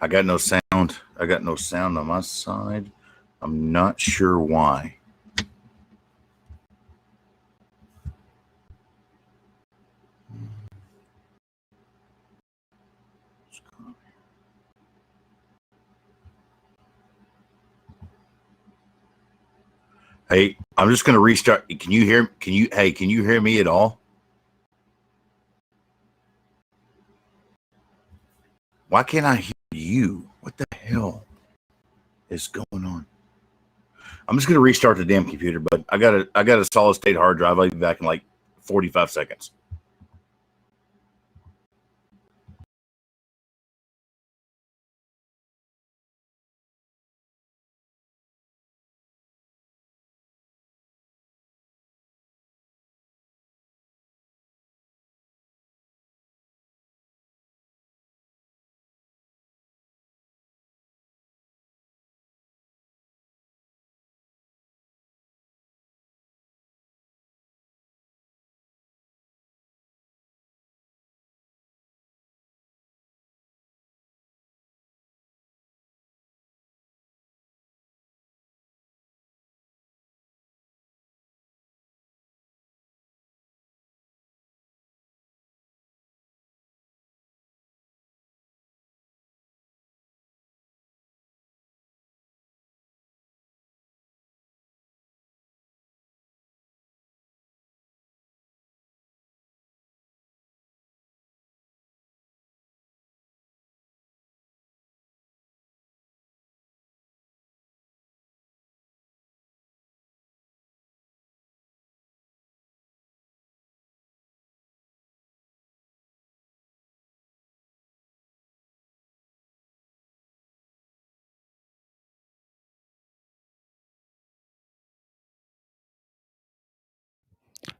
I got no sound. I got no sound on my side. I'm not sure why. Hey, I'm just gonna restart. Can you hear? Can you? Hey, can you hear me at all? Why can't I hear you? What the hell is going on? I'm just gonna restart the damn computer, but I got a solid state hard drive. I'll be back in like 45 seconds.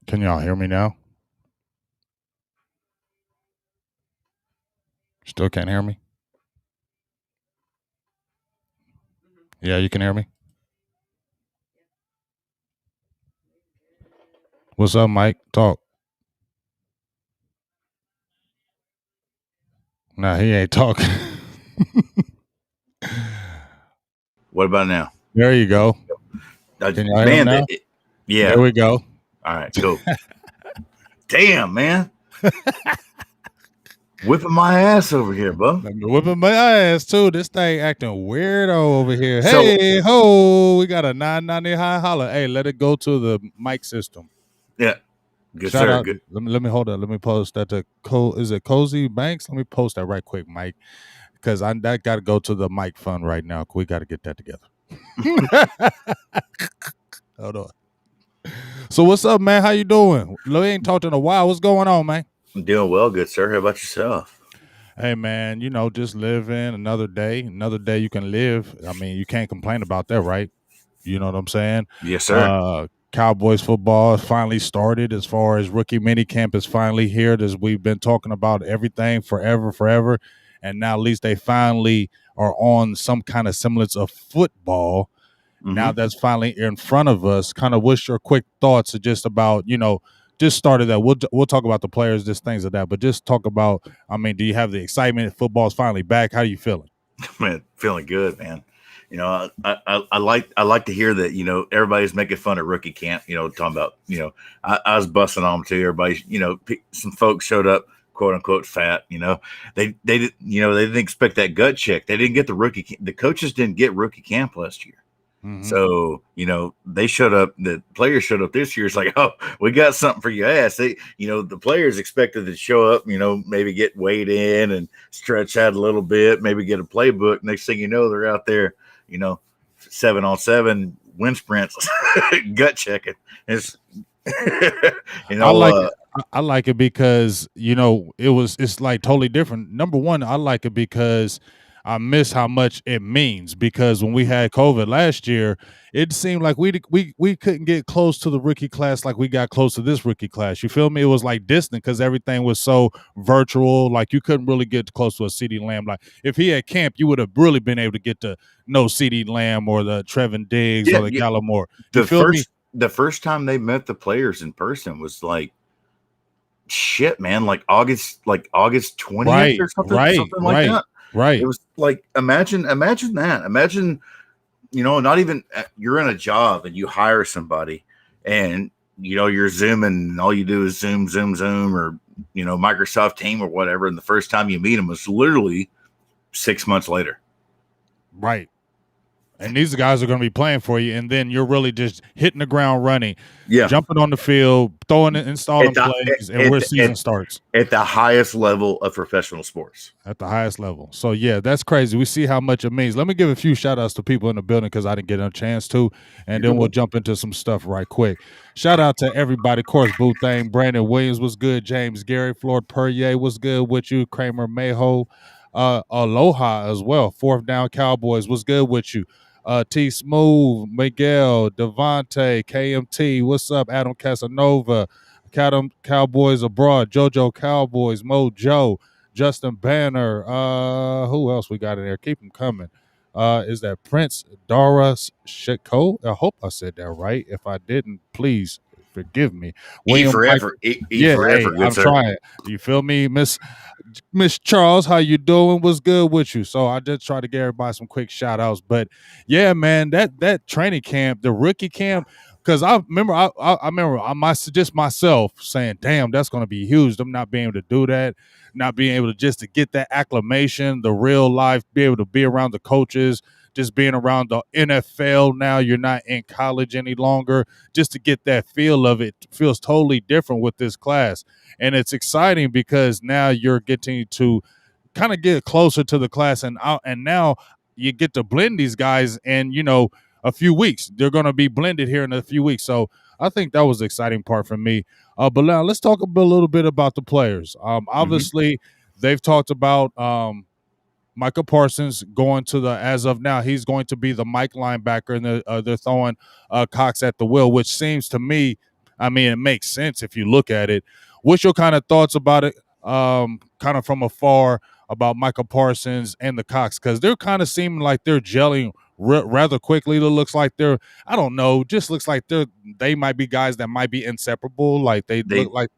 Can y'all hear me now? Still can't hear me? Yeah, you can hear me? What's up, Mike? Talk. Nah, he ain't talking. What about now? There you go. Can y'all hear him Man, now? yeah. There we go. All right, cool. Damn, man. Whipping my ass over here, bub. Whipping my ass too. This thing acting weirdo over here. So- Hey ho, we got a 990 high holler. Hey, let it go to the mic system. Yeah. Good, Shout sir. out. Good. Let me hold up. Let me post that to is it Cozy Banks? Let me post that right quick, Mike, because that got to go to the mic fund right now. We got to get that together. Hold on. So what's up, man? How you doing? We ain't talked in a while. What's going on, man? I'm doing well, good sir. How about yourself? Hey, man, just living another day you can live. I mean, you can't complain about that, right? You know what I'm saying? Yes, sir. Cowboys football finally started. As far as rookie mini camp is finally here. As we've been talking about everything forever. And now at least they finally are on some kind of semblance of football. Now that's finally in front of us. Kind of what's your quick thoughts just about, just started that. We'll talk about the players, just things of that, but just talk about, I mean, do you have the excitement? Football's finally back. How are you feeling? Man, feeling good, man. I like to hear that, everybody's making fun of rookie camp, talking about, I was busting on them too. Everybody, some folks showed up, quote unquote, fat, they didn't expect that gut check. They didn't get the coaches didn't get rookie camp last year. Mm-hmm. So, they showed up, the players showed up this year. It's like, oh, we got something for your ass. The players expected to show up, maybe get weighed in and stretch out a little bit, maybe get a playbook. Next thing you know, they're out there, 7-on-7 wind sprints, gut checking. It's, I like it because, it's like totally different. Number one, I like it because I miss how much it means, because when we had COVID last year, it seemed like we couldn't get close to the rookie class like we got close to this rookie class. You feel me? It was like distant because everything was so virtual. Like you couldn't really get close to a CeeDee Lamb. Like if he had camp, you would have really been able to get to know CeeDee Lamb or the Trevin Diggs or the Gallimore. You feel me? The first time they met the players in person was like, shit, man, like August 20th or something like that. It Right. was like imagine that. Imagine, not even you're in a job and you hire somebody and you're zooming and all you do is zoom or Microsoft Team or whatever, and the first time you meet them is literally 6 months later. Right. And these guys are going to be playing for you, and then you're really just hitting the ground running, Yeah. jumping on the field, installing plays, and where season starts. At the highest level of professional sports. At the highest level. So, yeah, that's crazy. We see how much it means. Let me give a few shout-outs to people in the building because I didn't get a chance to, and then we'll jump into some stuff right quick. Shout out to everybody. Of course, Boothang, Brandon Williams was good. James Gary, Floyd Perrier was good with you. Kramer Mayho, Aloha as well. Fourth Down Cowboys was good with you. T Smooth, Miguel, Devontae, KMT, what's up? Adam Casanova, Cowboys Abroad, JoJo Cowboys, Mojo, Justin Banner. Who else we got in there? Keep them coming. Is that Prince Doris Shiko? I hope I said that right. If I didn't, please forgive me. William forever. Yeah, forever. Hey, I'm trying. You feel me, Miss Charles? How you doing? What's good with you? So I did try to give everybody some quick shout outs, but yeah, man, that training camp, the rookie camp. Because I remember, just myself saying, "Damn, that's going to be huge." Them not being able to do that, not being able to get that acclimation, the real life, be able to be around the coaches, just being around the NFL. Now you're not in college any longer. Just to get that feel of it feels totally different with this class, and it's exciting because now you're getting to kind of get closer to the class, and now you get to blend these guys, and a few weeks. They're going to be blended here in a few weeks. So I think that was the exciting part for me. But now let's talk a little bit about the players. Obviously, they've talked about Micah Parsons going to as of now, he's going to be the Mike linebacker, and they're throwing Cox at the wheel, which seems to me, it makes sense if you look at it. What's your kind of thoughts about it, kind of from afar, about Micah Parsons and the Cox? Because they're kind of seeming like they're gelling rather quickly. It looks like I don't know, just looks like they might be guys that might be inseparable. Like they look like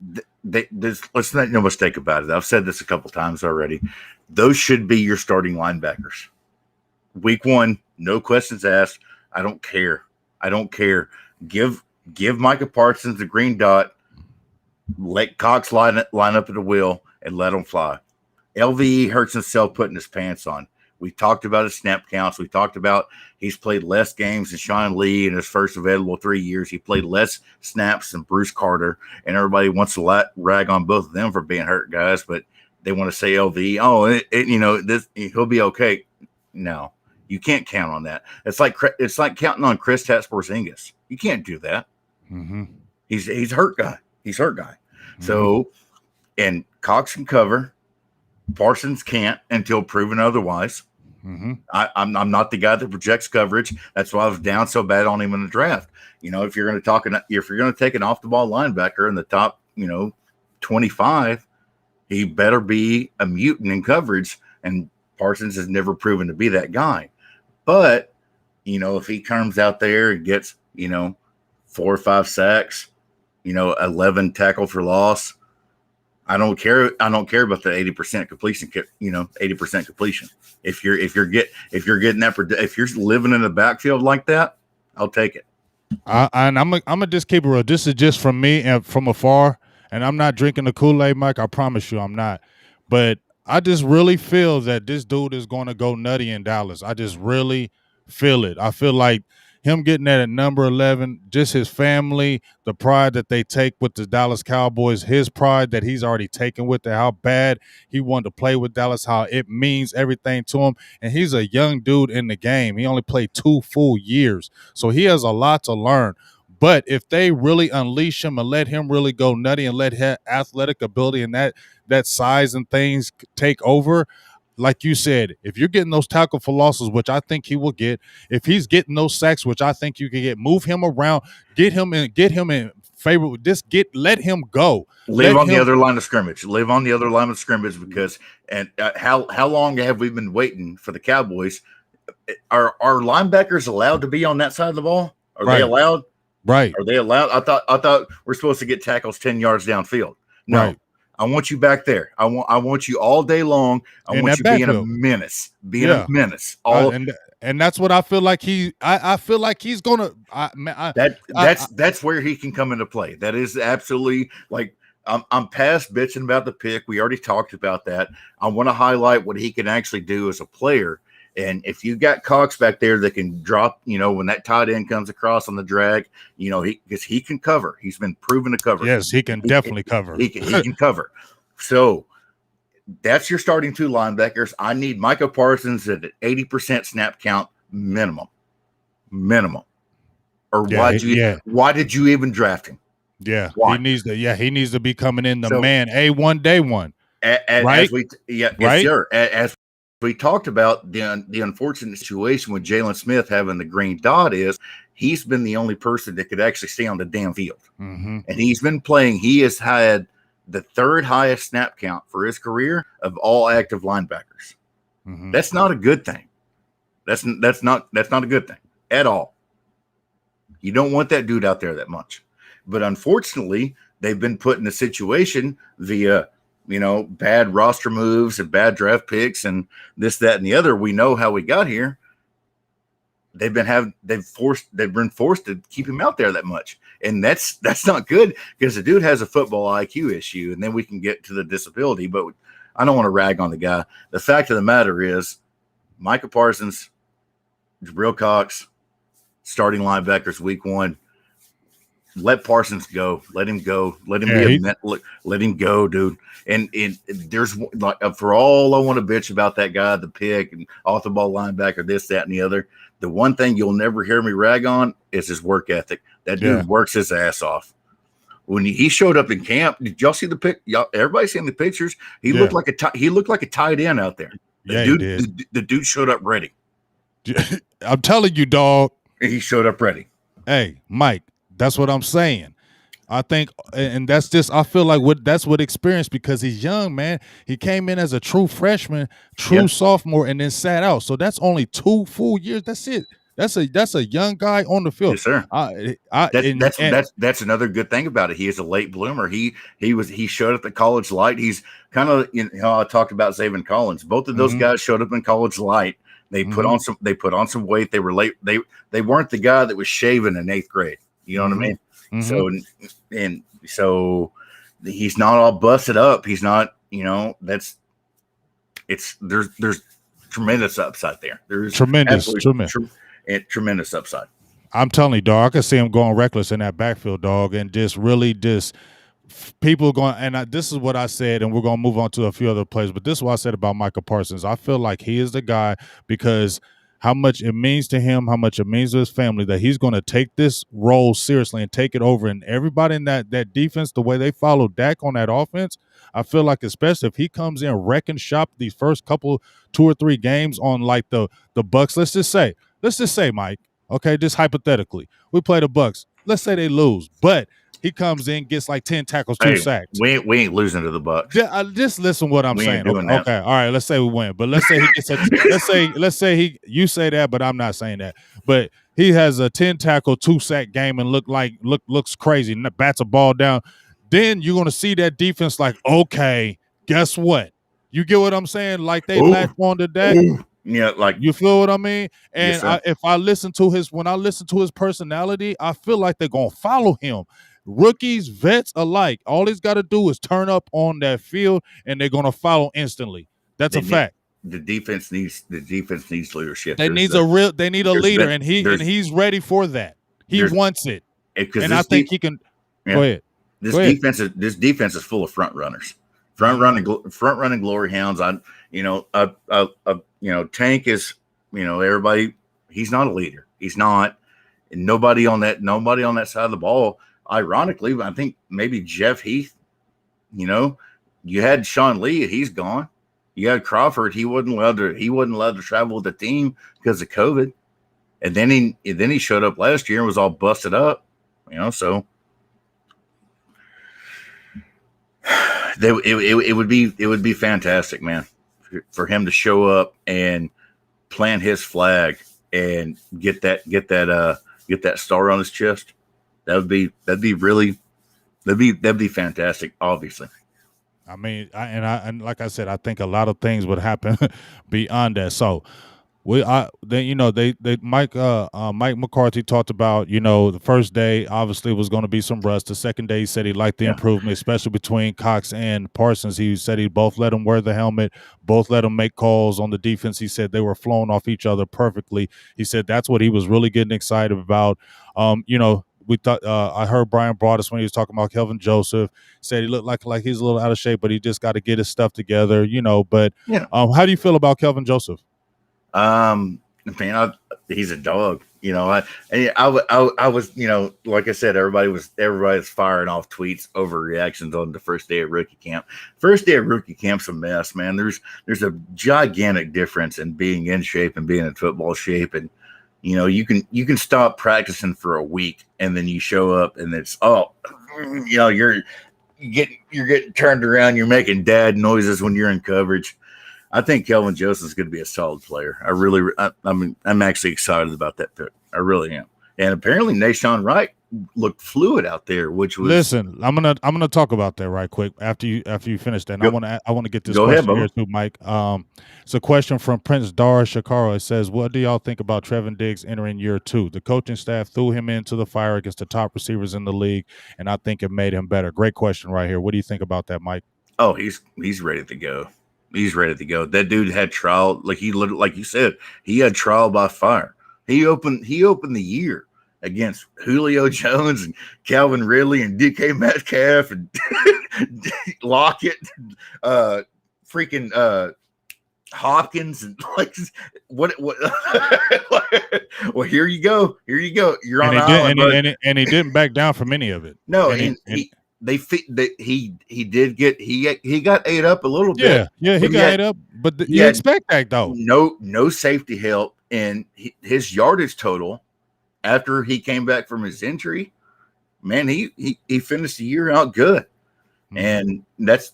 let's make no mistake about it. I've said this a couple times already. Those should be your starting linebackers. Week 1, no questions asked. I don't care. Give Micah Parsons the green dot. Let Cox line up at the wheel and let him fly. LVE hurts himself putting his pants on. We talked about his snap counts. We talked about he's played less games than Sean Lee in his first available 3 years. He played less snaps than Bruce Carter, and everybody wants to rag on both of them for being hurt guys, but they want to say LVE, he'll be okay. No, you can't count on that. It's like counting on Chris Porzingis. You can't do that. Mm-hmm. He's a hurt guy. Mm-hmm. So, and Cox can cover. Parsons can't until proven otherwise. Mm-hmm. I'm not the guy that projects coverage. That's why I was down so bad on him in the draft. If you're going to take an off the ball linebacker in the top, 25, he better be a mutant in coverage. And Parsons has never proven to be that guy. But if he comes out there and gets 4 or 5 sacks, 11 tackle for loss, I don't care about the 80% completion. 80% completion. If you're getting that, if you're living in the backfield like that, I'll take it. And I'm gonna just keep it real. This is just from me and from afar, and I'm not drinking the Kool-Aid, Mike. I promise you, I'm not. But I just really feel that this dude is going to go nutty in Dallas. I just really feel it. I feel like him getting that at number 11, just his family, the pride that they take with the Dallas Cowboys, his pride that he's already taken with it, how bad he wanted to play with Dallas, how it means everything to him. And he's a young dude in the game. He only played 2 full years. So he has a lot to learn. But if they really unleash him and let him really go nutty and let his athletic ability and that size and things take over, like you said, if you're getting those tackle for losses, which I think he will get, if he's getting those sacks, which I think you can get, move him around, get him in favor. Let him go. Live on the other line of scrimmage. Because how long have we been waiting for the Cowboys? Are linebackers allowed to be on that side of the ball? Are they allowed? Right. Are they allowed? I thought we're supposed to get tackles 10 yards downfield. No. Right. I want you back there. I want you all day long. I in want that you being a backfield. menace, Yeah. All And that's what I feel like I feel like he's gonna. that's where he can come into play. That is absolutely like I'm past bitching about the pick. We already talked about that. I want to highlight what he can actually do as a player. And if you got Cox back there that can drop, when that tight end comes across on the drag, because he can cover. He's been proven to cover. Yes, he can definitely cover. He can cover. So that's your starting two linebackers. I need Micah Parsons at an 80% snap count minimum. Or why did you even draft him? Yeah, why? He needs to be coming in the man A1 day one. Right? Yes, sir. As we talked about, the unfortunate situation with Jalen Smith having the green dot is he's been the only person that could actually stay on the damn field. Mm-hmm. And he's been playing. He has had the third highest snap count for his career of all active linebackers. Mm-hmm. That's not a good thing. That's not a good thing at all. You don't want that dude out there that much. But unfortunately, they've been put in a situation via bad roster moves and bad draft picks and this, that, and the other. We know how we got here. They've been forced to keep him out there that much. And that's not good because the dude has a football IQ issue, and then we can get to the disability, but I don't want to rag on the guy. The fact of the matter is Micah Parsons, Jabril Cox, starting linebackers week 1. Let Parsons go. Let him go. Let him go, dude. And there's like for all I want to bitch about that guy, the pick and off the ball linebacker, this, that, and the other. The one thing you'll never hear me rag on is his work ethic. That dude works his ass off. When he showed up in camp, did y'all see the pic? Everybody seen the pictures? He looked like a tight end out there. The dude showed up ready. I'm telling you, dog. He showed up ready. Hey, Mike. That's what I'm saying. I think, and that's just, I feel like that's what experience because he's young, man. He came in as a true freshman, sophomore, and then sat out. So that's only 2 full years. That's it. That's a young guy on the field. Yes, sir. That's another good thing about it. He is a late bloomer. He showed up at college light. He's kind of I talked about Zaven Collins. Both of those guys showed up in college light. They put on some weight. They were late. They weren't the guy that was shaving in 8th grade. You know what I mean? Mm-hmm. So he's not all busted up. He's not, there's tremendous upside there. There's tremendous upside. I'm telling you, dog, I can see him going reckless in that backfield, dog, and just really people going, and this is what I said, and we're going to move on to a few other plays, but this is what I said about Micah Parsons. I feel like he is the guy because how much it means to him, how much it means to his family, that he's going to take this role seriously and take it over. And everybody in that defense, the way they follow Dak on that offense, I feel like especially if he comes in wrecking shop these first 2 or 3 games on like the Bucks, let's just say, Mike, okay, just hypothetically, we play the Bucks. Let's say they lose, but he comes in, gets like 10 tackles, 2 sacks. We ain't losing to the Bucks. Just listen what I'm saying. Okay, all right. Let's say we win, but let's say he gets you say that, but I'm not saying that. But he has a 10 tackle, 2 sack game and looks crazy. And bats a ball down. Then you're gonna see that defense like, okay, guess what? You get what I'm saying? Like they latch on to that. Yeah, like you feel what I mean. And yes, if I listen to his personality, I feel like they're gonna follow him. Rookies, vets alike. All he's got to do is turn up on that field, and they're going to follow instantly. That's a fact. The defense needs leadership. They need a leader, and he's ready for that. He wants it, and I think he can. Yeah. Go ahead. This defense is full of front runners, front running glory hounds. Tank is everybody. He's not a leader. He's not. And nobody on that side of the ball. Ironically, I think maybe Jeff Heath, you had Sean Lee, he's gone. You had Crawford, he wasn't allowed to travel with the team because of COVID. And then he showed up last year and was all busted up, so it would be fantastic, man, for him to show up and plant his flag and get that star on his chest. That'd be fantastic, obviously. I mean, and like I said, I think a lot of things would happen beyond that. So then they Mike McCarthy talked about the first day obviously was going to be some rust. The second day he said he liked the Yeah. improvement, especially between Cox and Parsons. He said he both let him wear the helmet, both let him make calls on the defense. He said they were flowing off each other perfectly. He said that's what he was really getting excited about. We thought I heard Brian Broaddus when he was talking about Kelvin Joseph. Said he looked like he's a little out of shape, but he just got to get his stuff together. But Yeah. how do you feel about Kelvin Joseph? Man, he's a dog. I was, like I said, everybody's firing off tweets overreactions on the first day of rookie camp. First day of rookie camp's a mess, man. There's a gigantic difference in being in shape and being in football shape, and you can stop practicing for a week and then you show up and it's you're getting turned around, you're making dad noises when you're in coverage. I think Kelvin Joseph's going to be a solid player. I'm actually excited about that pick. I really am. And apparently, Nashawn Wright looked fluid out there, which was. Listen, I'm gonna talk about that right quick after you finish that. And I want to get this Go question ahead, here too, Mike. It's a question from Prince Dar Shakara. It says, "What do y'all think about Trevin Diggs entering year 2? The coaching staff threw him into the fire against the top receivers in the league, and I think it made him better." Great question right here. What do you think about that, Mike? Oh, he's ready to go. He's ready to go. That dude had trial, like you said, he had trial by fire. He opened the year against Julio Jones and Calvin Ridley and DK Metcalf and Lockett, freaking Hopkins and what well, here you go. You're on island, and he didn't back down from any of it. No, and he did get he got ate up a little bit. Yeah, he got ate up, but you expect that though. No safety help, and his yardage total after he came back from his injury, man, he finished the year out good, and that's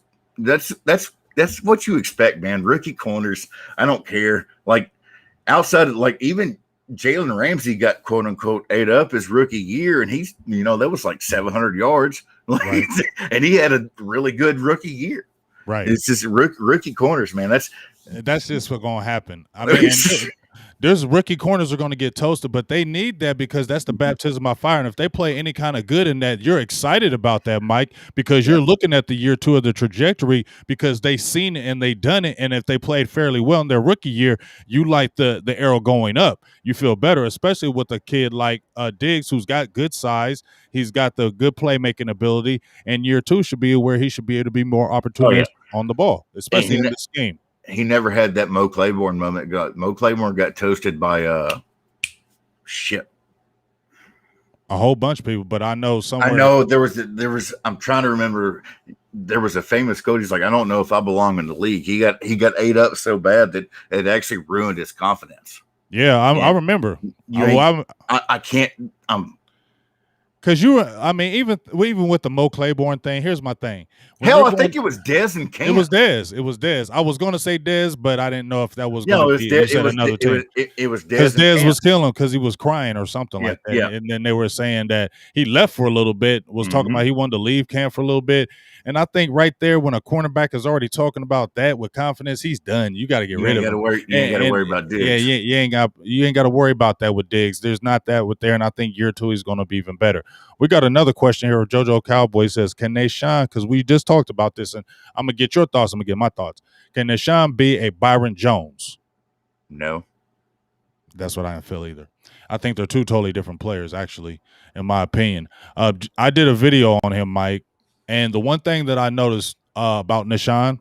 what you expect, man. Rookie corners, I don't care. Like outside of even Jalen Ramsey got quote unquote ate up his rookie year, and he's that was like 700 yards, right. And he had a really good rookie year. Right, it's just rookie corners, man. That's just what's going to happen. I mean, there's rookie corners are going to get toasted, but they need that because that's the baptism of fire. And if they play any kind of good in that, you're excited about that, Mike, because you're looking at the year 2 of the trajectory because they've seen it and they've done it. And if they played fairly well in their rookie year, you like the arrow going up. You feel better, especially with a kid like Diggs, who's got good size. He's got the good playmaking ability. And year 2 should be where he should be able to be more opportunistic on the ball, especially in this game. He never had that Mo Claiborne moment. Mo Claiborne got toasted by a whole bunch of people, but I know somewhere. I know there was. I'm trying to remember. There was a famous coach. He's like, I don't know if I belong in the league. He got ate up so bad that it actually ruined his confidence. Yeah, I remember. I can't. Because even with the Mo Claiborne thing, here's my thing. I think it was Dez and Cam. It was Dez. I was going to say Dez, but I didn't know if that was going to be another team. It was Dez. Because Dez was killing because he was crying or something like that. Yeah. And then they were saying that he left for a little bit, was talking about he wanted to leave camp for a little bit. And I think right there, when a cornerback is already talking about that with confidence, he's done. You got to get rid of him. You ain't got to worry about Diggs. Yeah, you ain't got to worry about that with Diggs. There's not that with there, and I think year 2 he's going to be even better. We got another question here. JoJo Cowboy says, "Can Nashawn?" Because we just talked about this, and I'm gonna get your thoughts. I'm gonna get my thoughts. Can Nashawn be a Byron Jones? No, that's what I don't feel either. I think they're two totally different players, actually, in my opinion. I did a video on him, Mike. And the one thing that I noticed about Nashawn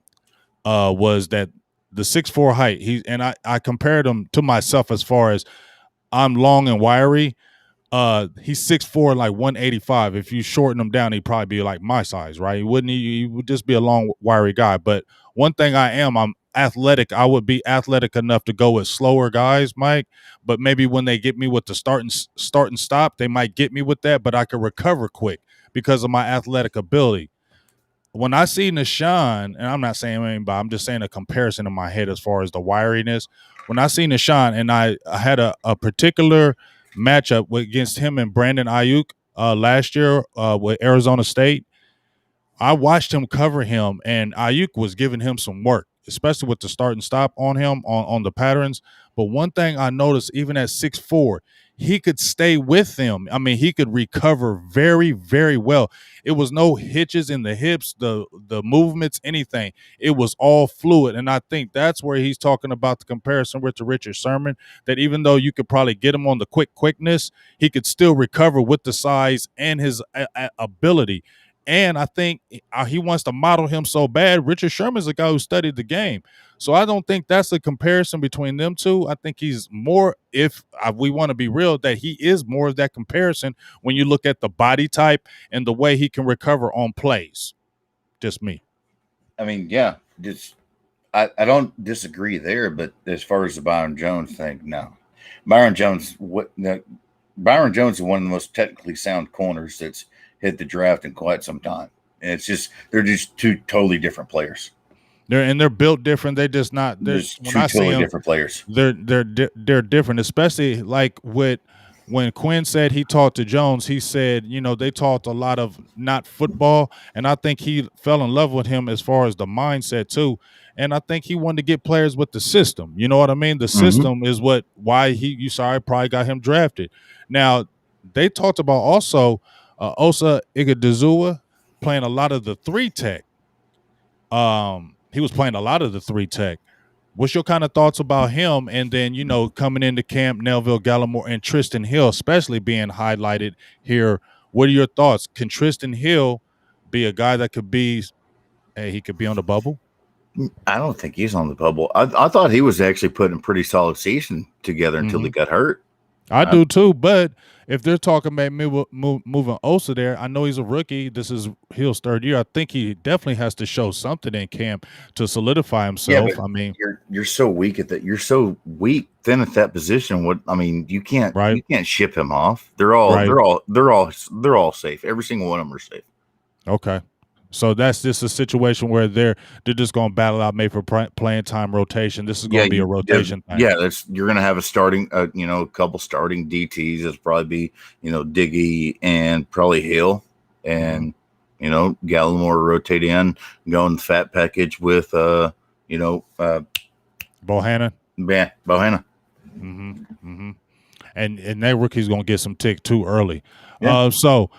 was that the 6'4" height, I compared him to myself as far as I'm long and wiry. He's 6'4", like 185. If you shorten him down, he'd probably be like my size, right? He would just be a long, wiry guy. But one thing I'm athletic. I would be athletic enough to go with slower guys, Mike. But maybe when they get me with the start and stop, they might get me with that. But I could recover quick because of my athletic ability. When I see Nashawn, and I'm not saying anything, but I'm just saying a comparison in my head as far as the wiriness. When I see Nashawn, and I had a particular matchup against him and Brandon Ayuk last year with Arizona State. I watched him cover him, and Ayuk was giving him some work, especially with the start and stop on him on the patterns. But one thing I noticed, even at 6'4", he could stay with them. I mean, he could recover very, very well. It was no hitches in the hips, the movements, anything. It was all fluid. And I think that's where he's talking about the comparison with Richard Sherman, that even though you could probably get him on the quickness, he could still recover with the size and his ability. And I think he wants to model him so bad. Richard Sherman's a guy who studied the game. So I don't think that's a comparison between them two. I think he's more, if we want to be real, that he is more of that comparison when you look at the body type and the way he can recover on plays. Just me. I mean, yeah, I don't disagree there, but as far as the Byron Jones thing, no. Byron Jones is one of the most technically sound corners that's hit the draft in quite some time. And it's just they're just two totally different players. They're built different. They're just not. They're two totally different players. They're different, especially like when Quinn said he talked to Jones. He said, they talked a lot of not football, and I think he fell in love with him as far as the mindset too. And I think he wanted to get players with the system. You know what I mean? The system is why probably got him drafted. Now they talked about also Osa Ighoduzua playing a lot of the 3-tech. He was playing a lot of the 3-tech. What's your kind of thoughts about him? And then, coming into camp, Neville Gallimore and Tristan Hill, especially being highlighted here. What are your thoughts? Can Tristan Hill be a guy that could be, he could be on the bubble? I don't think he's on the bubble. I thought he was actually putting a pretty solid season together until he got hurt. I do too, but if they're talking about moving Osa there, I know he's a rookie. This is Hill's third year. I think he definitely has to show something in camp to solidify himself. Yeah, I mean, you're so weak at that. You're so weak then at that position. You can't ship him off. They're all safe. Every single one of them are safe. Okay. So that's just a situation where they're just going to battle out maybe for playing time rotation. This is going to be a rotation thing. Yeah, you're going to have a couple starting DTs. It'll probably be, Diggy and probably Hill, and Gallimore rotate in, go in the fat package with Bohannon. Yeah, Bohannon. And that rookie's going to get some tick too early. Yeah. So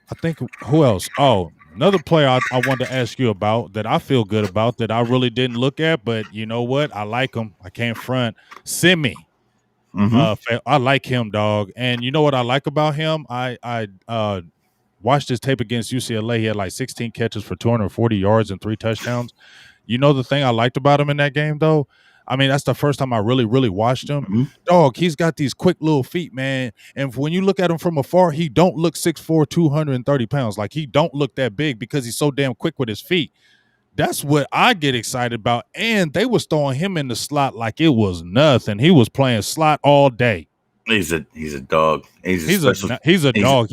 I think who else? Oh. Another player I wanted to ask you about that I feel good about that I really didn't look at, but you know what? I like him. I can't front. Simi. I like him, dog. And you know what I like about him? I watched his tape against UCLA. He had like 16 catches for 240 yards and 3 touchdowns. You know the thing I liked about him in that game, though? I mean, that's the first time I really, really watched him. Dog, he's got these quick little feet, man. And when you look at him from afar, he don't look 6'4", 230 pounds. Like, he don't look that big because he's so damn quick with his feet. That's what I get excited about. And they was throwing him in the slot like it was nothing. He was playing slot all day. He's a dog. He's a dog.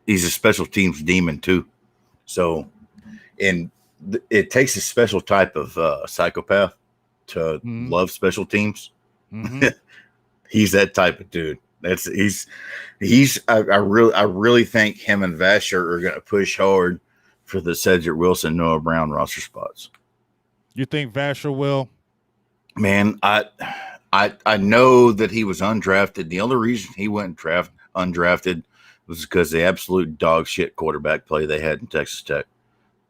He's a special teams demon, too. So, and it takes a special type of psychopath to love special teams. He's that type of dude. I really think him and Vasher are going to push hard for the Cedric Wilson, Noah Brown roster spots. You think Vasher will? Man, I know that he was undrafted. The only reason he went undrafted was because the absolute dog shit quarterback play they had in Texas Tech.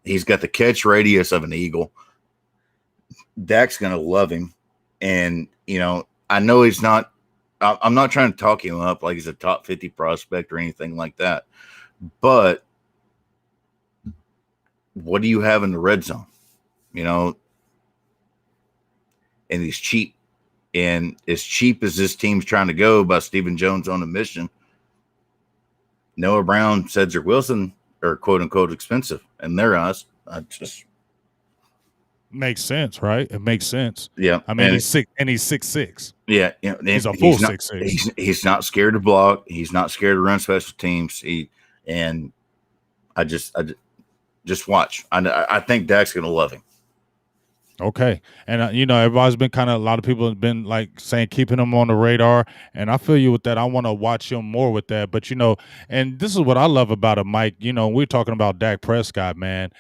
He's got the catch radius of an eagle. Dak's going to love him. And, I know he's not – I'm not trying to talk him up like he's a top 50 prospect or anything like that. But what do you have in the red zone? And he's cheap. And as cheap as this team's trying to go by Stephen Jones on a mission, Noah Brown, Cedric Wilson are quote-unquote expensive in their eyes. Makes sense, right? It makes sense. Yeah. I mean, he's 6'6". Yeah. He's a full 6'6". He's not scared to block. He's not scared to run special teams. I just watch. I think Dak's going to love him. Okay. And, everybody's been a lot of people have been like saying keeping him on the radar. And I feel you with that. I want to watch him more with that. But, and this is what I love about him, Mike. We're talking about Dak Prescott, man.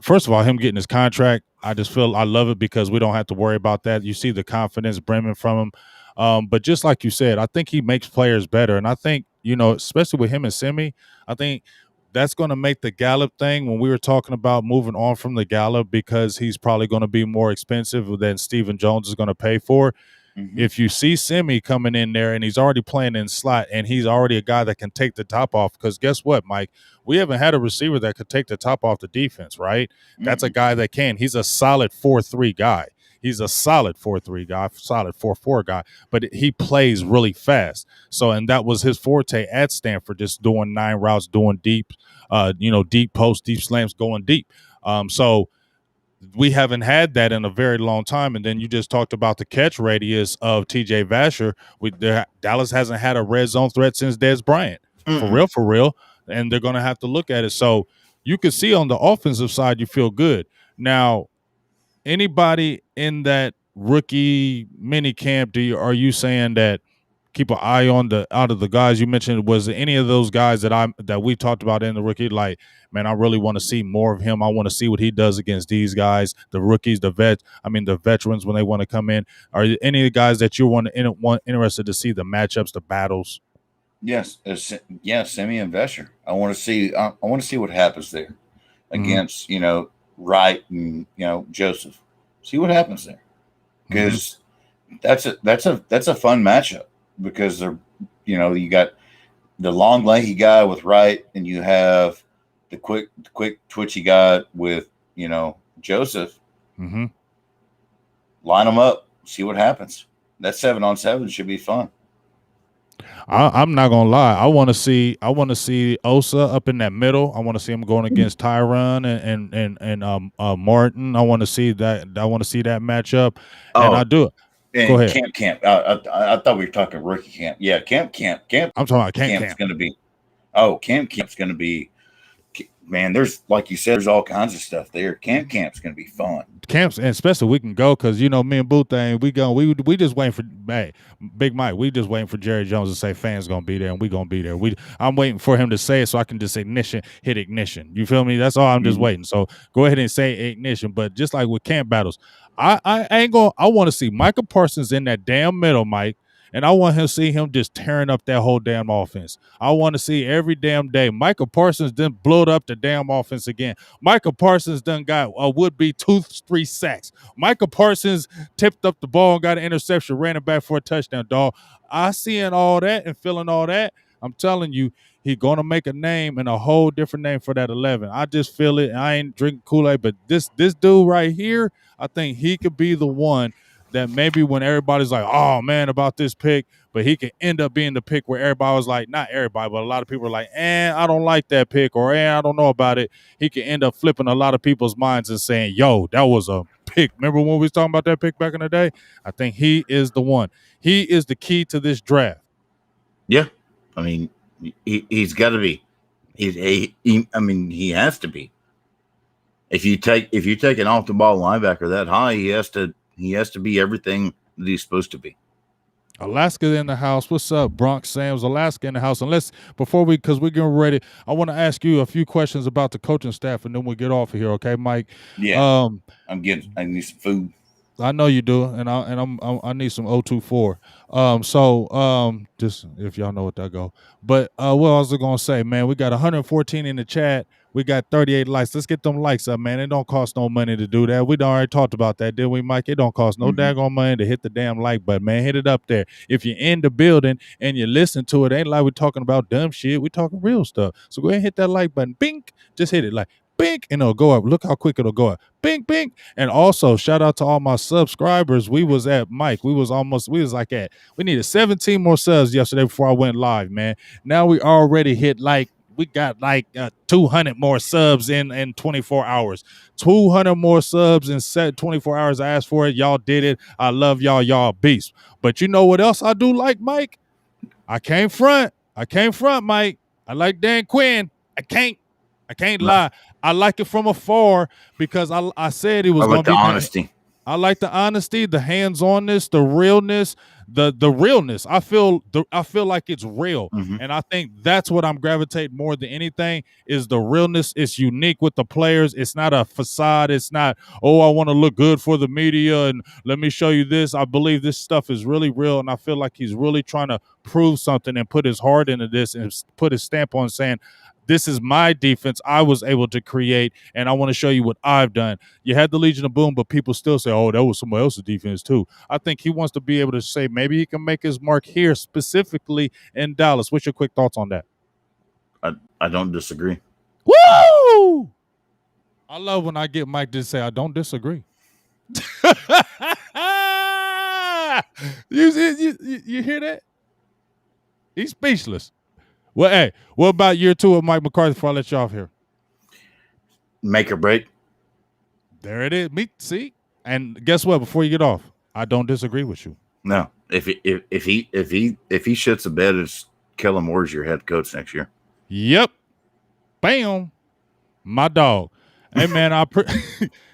First of all, him getting his contract, I just feel I love it because we don't have to worry about that. You see the confidence brimming from him. But just like you said, I think he makes players better. And I think, especially with him and Simi, I think that's going to make the Gallup thing when we were talking about moving on from the Gallup because he's probably going to be more expensive than Stephen Jones is going to pay for. Mm-hmm. If you see Simi coming in there and he's already playing in slot and he's already a guy that can take the top off, because guess what, Mike? We haven't had a receiver that could take the top off the defense, right? That's a guy that can. He's a solid 4-3 guy. He's a solid 4-3 guy, solid 4-4 guy, but he plays really fast. So, and that was his forte at Stanford, just doing 9 routes, doing deep, deep posts, deep slams, going deep. So we haven't had that in a very long time. And then you just talked about the catch radius of TJ Vasher. Dallas hasn't had a red zone threat since Dez Bryant, for real. And they're going to have to look at it. So you can see on the offensive side, you feel good. Now, anybody in that rookie mini camp, are you saying that keep an eye on out of the guys you mentioned? Was there any of those guys that we talked about in the rookie? Like, man, I really want to see more of him. I want to see what he does against these guys, the rookies, the veterans when they want to come in. Are there any of the guys that you want interested to see the matchups, the battles? Yes, Simi and Vesher. I want to see. I want to see what happens there against Wright and Joseph. See what happens there because that's a fun matchup because they're you got the long lanky guy with Wright and you have the quick twitchy guy with Joseph. Mm-hmm. Line them up, see what happens. That 7-on-7 should be fun. I'm not gonna lie. I want to see Osa up in that middle. I want to see him going against Tyron and Martin. I want to see that. I want to see that matchup. And I do. Go ahead. Camp. I thought we were talking rookie camp. Yeah, camp. I'm talking about camp's going to be. Oh, camp's going to be. Man, there's like you said, there's all kinds of stuff there. Camp's going to be fun. Camps, and especially we can go because me and Booth thing, we just waiting for Big Mike. We just waiting for Jerry Jones to say fans gonna be there, and we gonna be there. I'm waiting for him to say it so I can just hit ignition. You feel me? That's all I'm just waiting. So go ahead and say ignition. But just like with camp battles, I ain't gonna. I want to see Micah Parsons in that damn middle, Mike. And I want to see him just tearing up that whole damn offense. I want to see every damn day. Micah Parsons done blowed up the damn offense again. Micah Parsons done got a would-be 2-3 sacks. Micah Parsons tipped up the ball and got an interception, ran it back for a touchdown, dog. I seeing all that and feeling all that. I'm telling you, he's going to make a name and a whole different name for that 11. I just feel it. I ain't drinking Kool-Aid, but this dude right here, I think he could be the one that maybe when everybody's like, oh, man, about this pick, but he can end up being the pick where everybody was like, not everybody, but a lot of people are like, I don't like that pick, or I don't know about it. He can end up flipping a lot of people's minds and saying, yo, that was a pick. Remember when we was talking about that pick back in the day? I think he is the one. He is the key to this draft. Yeah. I mean, he's got to be. He has to be. If you take an off the ball linebacker that high, he has to be everything that he's supposed to be. Alaska in the house. What's up, Bronx Sam's? Alaska in the house. And because we're getting ready, I want to ask you a few questions about the coaching staff, and then we'll get off of here, okay, Mike? Yeah. I need some food. I know you do, and I need some 024. Just if y'all know what that go. But what I was gonna say, man, we got 114 in the chat. We got 38 likes. Let's get them likes up, man. It don't cost no money to do that. We done already talked about that, didn't we, Mike? It don't cost no daggone money to hit the damn like button, man. Hit it up there. If you're in the building and you listen to it, ain't like we're talking about dumb shit. We talking real stuff. So go ahead and hit that like button. Bink. Just hit it like bink, and it'll go up. Look how quick it'll go up. Bink, bink. And also, shout out to all my subscribers. We was at Mike. We needed 17 more subs yesterday before I went live, man. Now we already hit we got 200 more subs in 24 hours. 200 more subs in 24 hours. I asked for it. Y'all did it. I love y'all. Y'all beasts. But you know what else I do like, Mike? I can't front, Mike. I like Dan Quinn. I can't lie. I like it from afar because I said it was going to be honesty. I like the honesty, the hands-onness, the realness, the realness. I feel like it's real. Mhm. And I think that's what I'm gravitating more than anything is the realness. It's unique with the players. It's not a facade. It's not, oh, I want to look good for the media and let me show you this. I believe this stuff is really real. And I feel like he's really trying to prove something and put his heart into this and put his stamp on saying, this is my defense I was able to create, and I want to show you what I've done. You had the Legion of Boom, but people still say, oh, that was somebody else's defense too. I think he wants to be able to say maybe he can make his mark here specifically in Dallas. What's your quick thoughts on that? I don't disagree. Woo! I love when I get Mike to say, I don't disagree. You hear that? He's speechless. Well, hey, what about year 2 of Mike McCarthy before I let you off here? Make or break. There it is. See? And guess what? Before you get off, I don't disagree with you. No, if he shits the bed, it's Kellen Moore's your head coach next year. Yep. Bam. My dog. Hey man,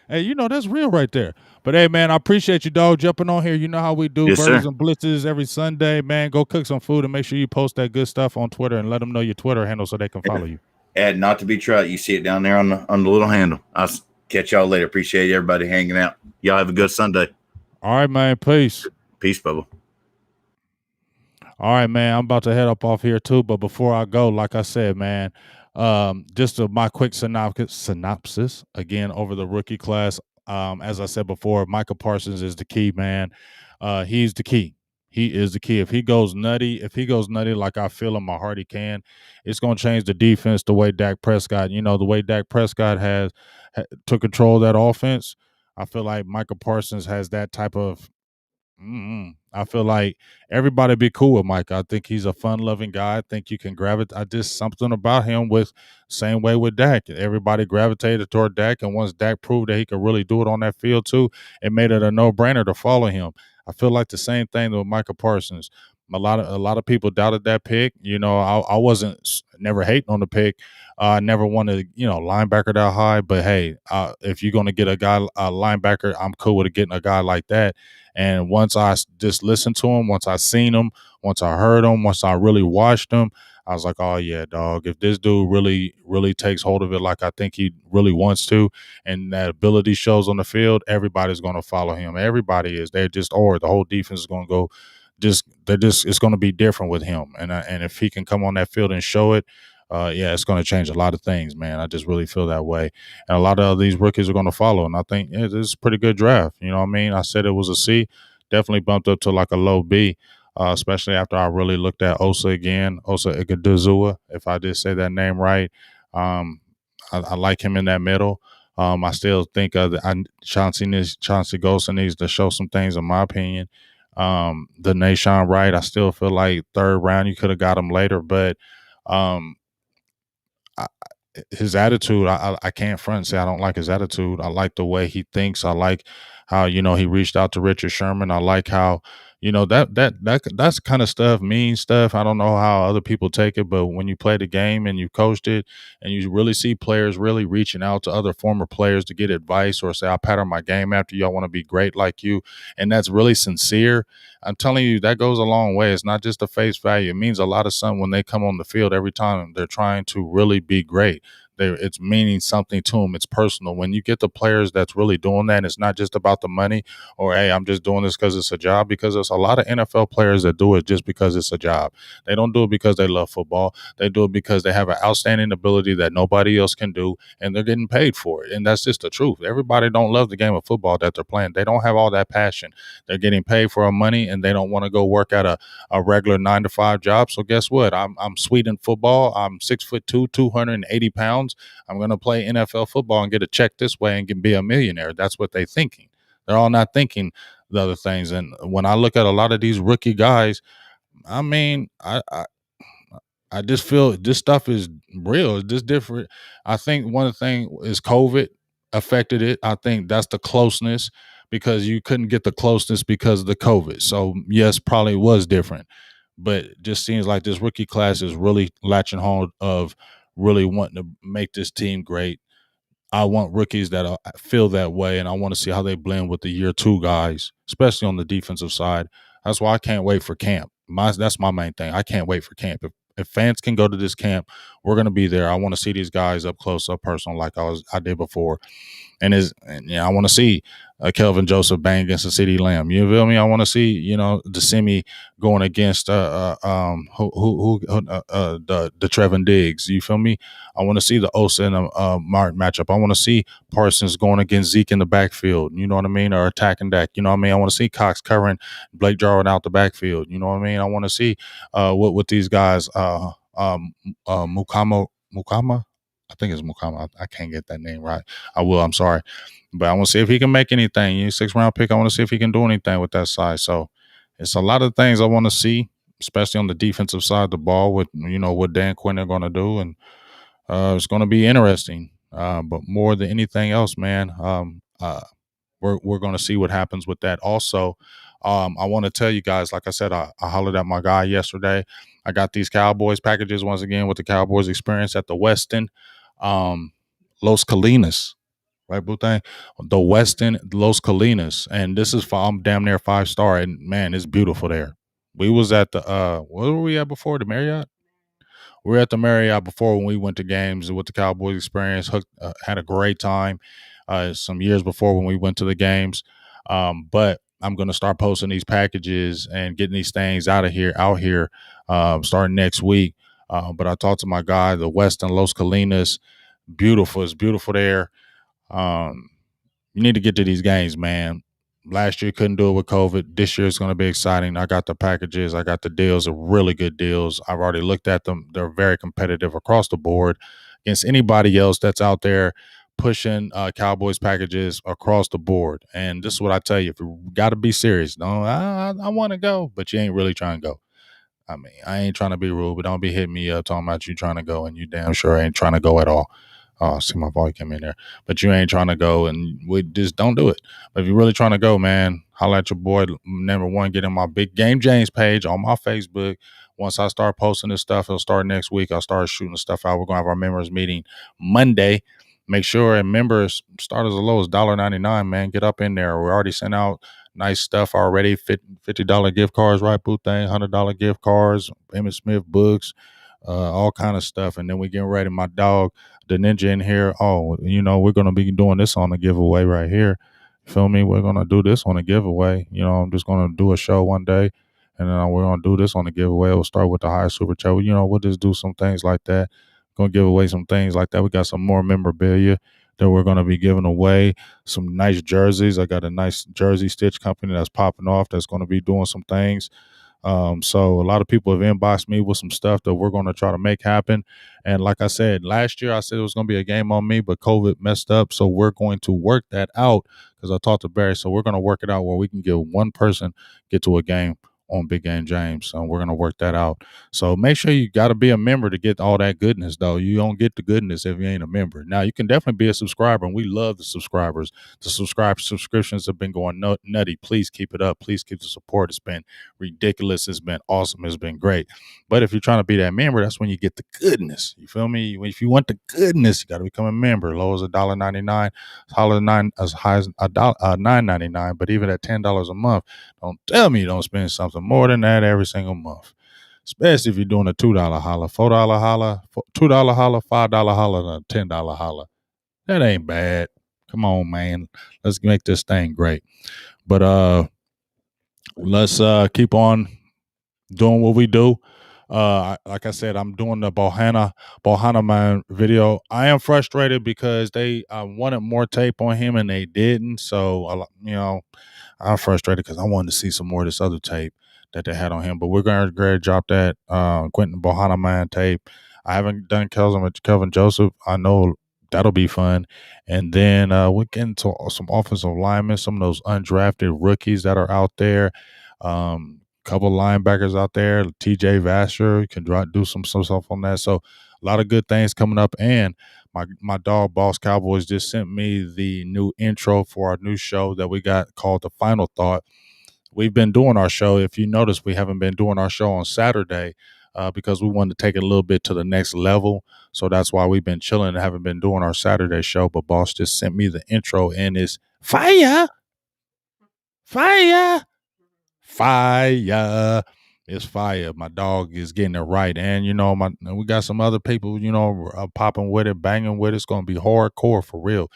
hey, you know that's real right there. But hey man, I appreciate you, dog, jumping on here. You know how we do Yes, burgers sir. and blitzes every Sunday. Man, go cook some food and make sure you post that good stuff on Twitter and let them know your Twitter handle so they can follow you. Add not to be tried. You see it down there on the little handle. I'll catch y'all later. Appreciate everybody hanging out. Y'all have a good Sunday. All right, man. Peace. Peace, Bubba. All right, man. I'm about to head up off here too, but before I go, like I said, man, just my quick synopsis again over the rookie class. As I said before, Micah Parsons is the key, man. He's the key. He is the key. If he goes nutty like I feel in my heart he can, it's going to change the defense the way Dak Prescott, the way Dak Prescott took control of that offense. I feel like Micah Parsons has that type of I feel like everybody be cool with Mike. I think he's a fun-loving guy. I think you can gravitate. I just something about him with same way with Dak. Everybody gravitated toward Dak, and once Dak proved that he could really do it on that field too, it made it a no-brainer to follow him. I feel like the same thing with Micah Parsons. A lot of people doubted that pick. I wasn't never hating on the pick. I never wanted linebacker that high, but hey, if you're gonna get a linebacker, I'm cool with getting a guy like that. And once I just listened to him, once I seen him, once I heard him, once I really watched him, I was like, oh yeah, dog. If this dude really, really takes hold of it like I think he really wants to, and that ability shows on the field, everybody's going to follow him. Everybody is. The whole defense is going to go. It's going to be different with him. And if he can come on that field and show it, it's going to change a lot of things, man. I just really feel that way. And a lot of these rookies are going to follow. And I think this is a pretty good draft. You know what I mean? I said it was a C, definitely bumped up to like a low B, especially after I really looked at Osa again, Osa Ighoduzua, if I did say that name right. I like him in that middle. I still think Chauncey Golson needs to show some things, in my opinion. The Nahshon Wright, I still feel like third round, you could have got him later, but his attitude, I can't front and say I don't like his attitude. I like the way he thinks. I like how he reached out to Richard Sherman. I like how that's kind of stuff, mean stuff. I don't know how other people take it, but when you play the game and you coached it, and you really see players really reaching out to other former players to get advice or say, "I pattern my game after you. I want to be great like you," and that's really sincere. I'm telling you, that goes a long way. It's not just a face value. It means a lot of something when they come on the field every time they're trying to really be great. It's meaning something to them. It's personal. When you get the players that's really doing that, it's not just about the money or, hey, I'm just doing this because it's a job, because there's a lot of NFL players that do it just because it's a job. They don't do it because they love football. They do it because they have an outstanding ability that nobody else can do, and they're getting paid for it. And that's just the truth. Everybody don't love the game of football that they're playing. They don't have all that passion. They're getting paid for our money, and they don't want to go work at a regular 9-to-5 job. So guess what? I'm sweet in football. I'm 6'2", 280 pounds. I'm going to play NFL football and get a check this way and be a millionaire. That's what they're thinking. They're all not thinking the other things. And when I look at a lot of these rookie guys, I mean, I just feel this stuff is real. It's just different. I think one of the things is COVID affected it. I think that's the closeness, because you couldn't get the closeness because of the COVID. So yes, probably was different, but it just seems like this rookie class is really latching hold of really wanting to make this team great. I want rookies that feel that way, and I want to see how they blend with the year two guys, especially on the defensive side. That's why I can't wait for camp. That's my main thing. I can't wait for camp. If fans can go to this camp, we're going to be there. I want to see these guys up close, up personal, like I did before. I want to see Kelvin Joseph bang against a CD Lamb. You feel me? I want to see the semi going against the Trevin Diggs. You feel me? I want to see the Osa and Martin matchup. I want to see Parsons going against Zeke in the backfield. You know what I mean? Or attacking Dak. You know what I mean? I want to see Cox covering Blake Jarwin out the backfield. You know what I mean? I want to see what these guys Mukama. I think it's Mukama. I can't get that name right. I will. I'm sorry. But I want to see if he can make anything. He's 6th-round pick. I want to see if he can do anything with that size. So it's a lot of things I want to see, especially on the defensive side of the ball with, what Dan Quinn are going to do. And it's going to be interesting. But more than anything else, man, we're going to see what happens with that. Also, I want to tell you guys, like I said, I hollered at my guy yesterday. I got these Cowboys packages once again with the Cowboys experience at the Westin. Los Colinas, right, Boothang? The Westin Los Colinas. And this is I'm damn near 5-star. And man, it's beautiful there. We was at the where were we at before? The Marriott? We were at the Marriott before when we went to games with the Cowboys experience. Had a great time some years before when we went to the games. But I'm going to start posting these packages and getting these things out here, starting next week. But I talked to my guy, the Westin Los Colinas. Beautiful. It's beautiful there. You need to get to these games, man. Last year couldn't do it with COVID. This year it's going to be exciting. I got the packages. I got the deals. Are really good deals. I've already looked at them. They're very competitive across the board against anybody else that's out there pushing Cowboys packages across the board. And this is what I tell you: if you got to be serious, no, I want to go, but you ain't really trying to go. I mean, I ain't trying to be rude, but don't be hitting me up talking about you trying to go and you damn sure ain't trying to go at all. Oh, see my boy came in there. But you ain't trying to go and we just don't do it. But if you're really trying to go, man, holla at your boy. Number one, get in my Big Game James page on my Facebook. Once I start posting this stuff, it'll start next week. I'll start shooting the stuff out. We're going to have our members meeting Monday. Make sure and members start as low as $1.99, man. Get up in there. We already sent out nice stuff already. $50 gift cards, right, Boo Thing? $100 gift cards, Emmett Smith books, all kind of stuff. And then we getting ready. My dog, the ninja in here. Oh, we're going to be doing this on the giveaway right here. You feel me? We're going to do this on a giveaway. I'm just going to do a show one day. And then we're going to do this on the giveaway. We'll start with the high super chat. We'll just do some things like that. Going to give away some things like that. We got some more memorabilia that we're going to be giving away. Some nice jerseys. I got a nice jersey stitch company that's popping off that's going to be doing some things. So a lot of people have inboxed me with some stuff that we're going to try to make happen. And like I said, last year I said it was going to be a game on me, but COVID messed up. So we're going to work that out because I talked to Barry. So we're going to work it out where we can get one person get to a game on Big Game James. So we're going to work that out. So make sure you got to be a member to get all that goodness, though. You don't get the goodness if you ain't a member. Now, you can definitely be a subscriber, and we love the subscribers. The subscriptions have been going nutty. Please keep it up. Please keep the support. It's been ridiculous. It's been awesome. It's been great. But if you're trying to be that member, that's when you get the goodness. You feel me? If you want the goodness, you got to become a member. Low as $1.99, as high as $9.99. But even at $10 a month, don't tell me you don't spend something more than that every single month. Especially if you're doing a $2 holla, $4 holla, $2 holla, $5 holla, and a $10 holla. That ain't bad. Come on, man. Let's make this thing great. But let's keep on doing what we do. Like I said, I'm doing the Bohanna Man video. I am frustrated because they wanted more tape on him and they didn't. So, I'm frustrated because I wanted to see some more of this other tape that they had on him. But we're going to drop that Quentin Bohanna Man tape. I haven't done Kelvin Joseph. I know that'll be fun. And then we're getting to some offensive linemen, some of those undrafted rookies that are out there. Couple linebackers out there, TJ Vasher, can do some stuff on that. So a lot of good things coming up. And my dog Boss Cowboys just sent me the new intro for our new show that we got called The Final Thought. We've been doing our show. If you notice, we haven't been doing our show on Saturday. because we wanted to take it a little bit to the next level. So that's why we've been chilling and haven't been doing our Saturday show. But boss just sent me the intro and it's fire, fire, fire. It's fire. My dog is getting it right. And, we got some other people, popping with it, banging with it. It's going to be hardcore for real.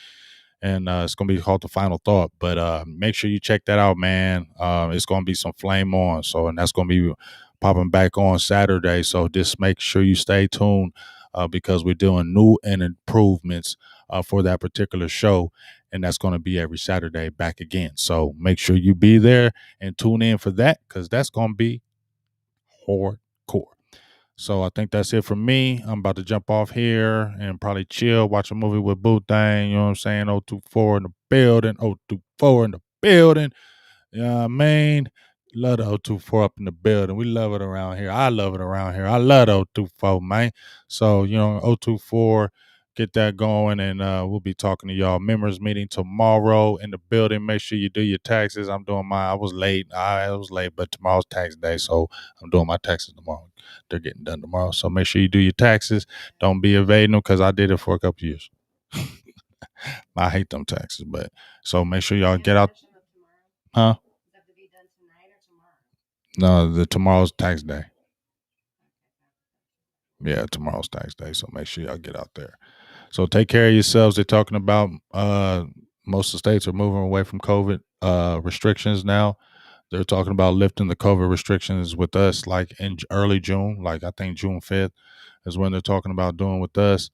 And it's going to be called The Final Thought. But make sure you check that out, man. It's going to be some flame on. So, and that's going to be popping back on Saturday. So just make sure you stay tuned because we're doing new and improvements for that particular show. And that's going to be every Saturday back again. So make sure you be there and tune in for that because that's going to be hardcore. So I think that's it for me. I'm about to jump off here and probably chill, watch a movie with Boo Thang. You know what I'm saying? 024 in the building. 024 in the building. You know what I mean? Love the 024 up in the building. We love it around here. I love it around here. I love the 024, man. So, 024, get that going. And we'll be talking to y'all. Members meeting tomorrow in the building. Make sure you do your taxes. I'm doing mine. I was late, but tomorrow's tax day. So I'm doing my taxes tomorrow. They're getting done tomorrow. So make sure you do your taxes. Don't be evading them because I did it for a couple years. I hate them taxes. But so make sure y'all get out. Huh? No, tomorrow's tax day. Yeah, tomorrow's tax day. So make sure y'all get out there. So take care of yourselves. They're talking about most of the states are moving away from COVID restrictions now. They're talking about lifting the COVID restrictions with us like in early June, like I think June 5th is when they're talking about doing with us.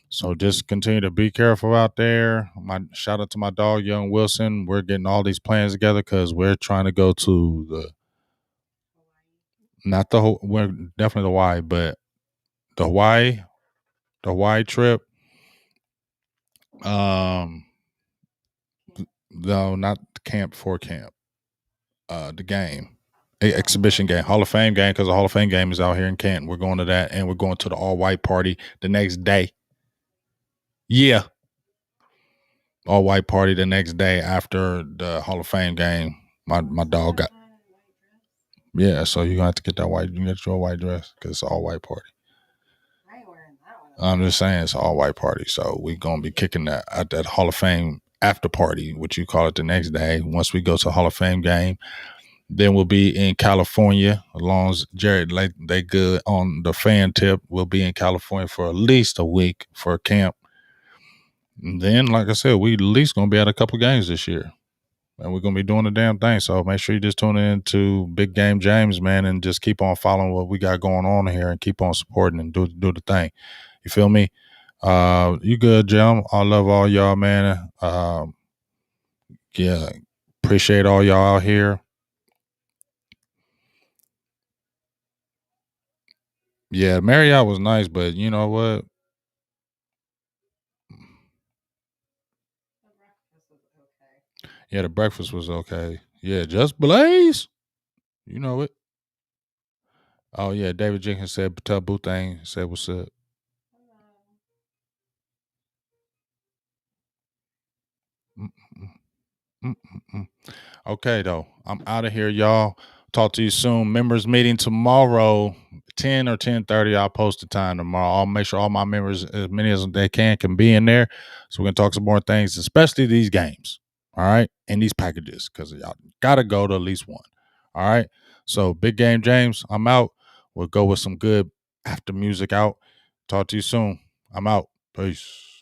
So just continue to be careful out there. My shout out to my dog, Young Wilson. We're getting all these plans together because we're trying to go to we're definitely the Hawaii, but the Hawaii trip. No, not the camp for camp. The game, exhibition game, Hall of Fame game, because the Hall of Fame game is out here in Canton. We're going to that, and we're going to the all white party the next day. Yeah, all white party the next day after the Hall of Fame game. My dog got. Yeah, so you're gonna have to get that white. You get your white dress because it's an all white party. I'm just saying it's an all white party, so we're gonna be kicking that at that Hall of Fame after party, which you call it the next day. Once we go to Hall of Fame game, then we'll be in California. As long as Jared they good on the fan tip, we'll be in California for at least a week for camp. And then, like I said, we at least gonna be at a couple games this year. And we're gonna be doing the damn thing. So make sure you just tune in to Big Game James, man, and just keep on following what we got going on here and keep on supporting and do the thing. You feel me? You good, Jim? I love all y'all, man. Yeah, appreciate all y'all out here. Yeah, Marriott was nice, but you know what? Yeah, the breakfast was okay. Yeah, just Blaze. You know it. Oh yeah, David Jenkins said tell Boo Thang, said what's up. Mm-mm. Mm-mm. Okay, though. I'm out of here, y'all. Talk to you soon. Members meeting tomorrow, 10 or 10:30. I'll post the time tomorrow. I'll make sure all my members, as many as they can be in there. So we're gonna talk some more things, especially these games. All right. And these packages, because y'all gotta go to at least one. All right. So Big Game James, I'm out. We'll go with some good after music out. Talk to you soon. I'm out. Peace.